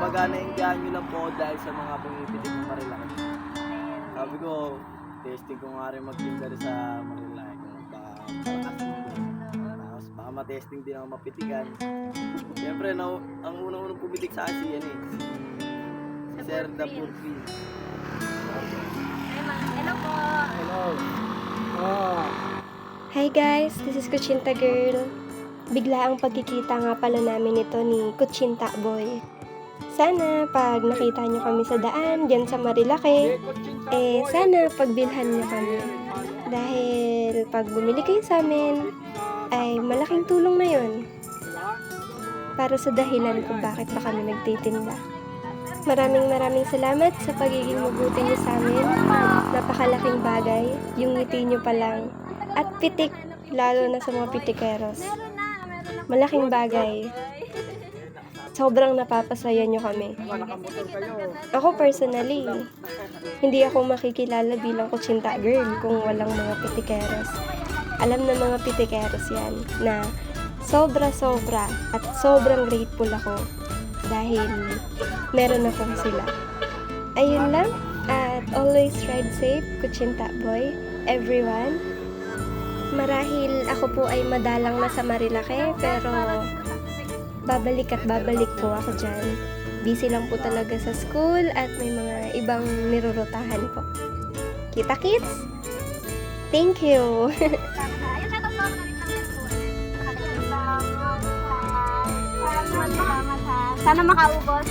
Kumbaga naindihan nyo lang po ako dahil sa mga pumipitik ng Marilaki. Sabi ko, testing ko nga rin magtinda rin sa Marilaki. Tapos baka matesting din ako mapitikan. Siyempre, ang unang-unang pumitik sa akin si Sir Dapurfi. Hello po. Hello. Oh. Hi guys, this is Kuchinta Girl. Bigla ang pagkikita nga pala namin ito ni Kuchinta Boy. Sana pag nakita nyo kami sa daan, dyan sa Marilaki, sana pagbilhan nyo kami. Dahil pag bumili kayo sa amin, ay malaking tulong na yun. Para sa dahilan kung bakit ba kami nagtitinda. Maraming salamat sa pagiging mabuti nyo sa amin. Napakalaking bagay, yung ngiti nyo pa lang. At pitik, lalo na sa mga pitikeros. Malaking bagay. Sobrang napapasaya nyo kami. Ako personally, hindi ako makikilala bilang Kuchinta Girl kung walang mga pitikeros. Alam na mga pitikeros yan na sobra at sobrang grateful ako dahil meron ako sila. Ayun lang, at always ride safe, Kuchinta Boy, everyone. Marahil ako po ay madalang na sa Marilaki, pero babalik po ako dyan. Busy lang po talaga sa school at may mga ibang nirurutahan po. Kita kits? Thank you! Ayun, ito po. Salamat ha. Sana makaubos.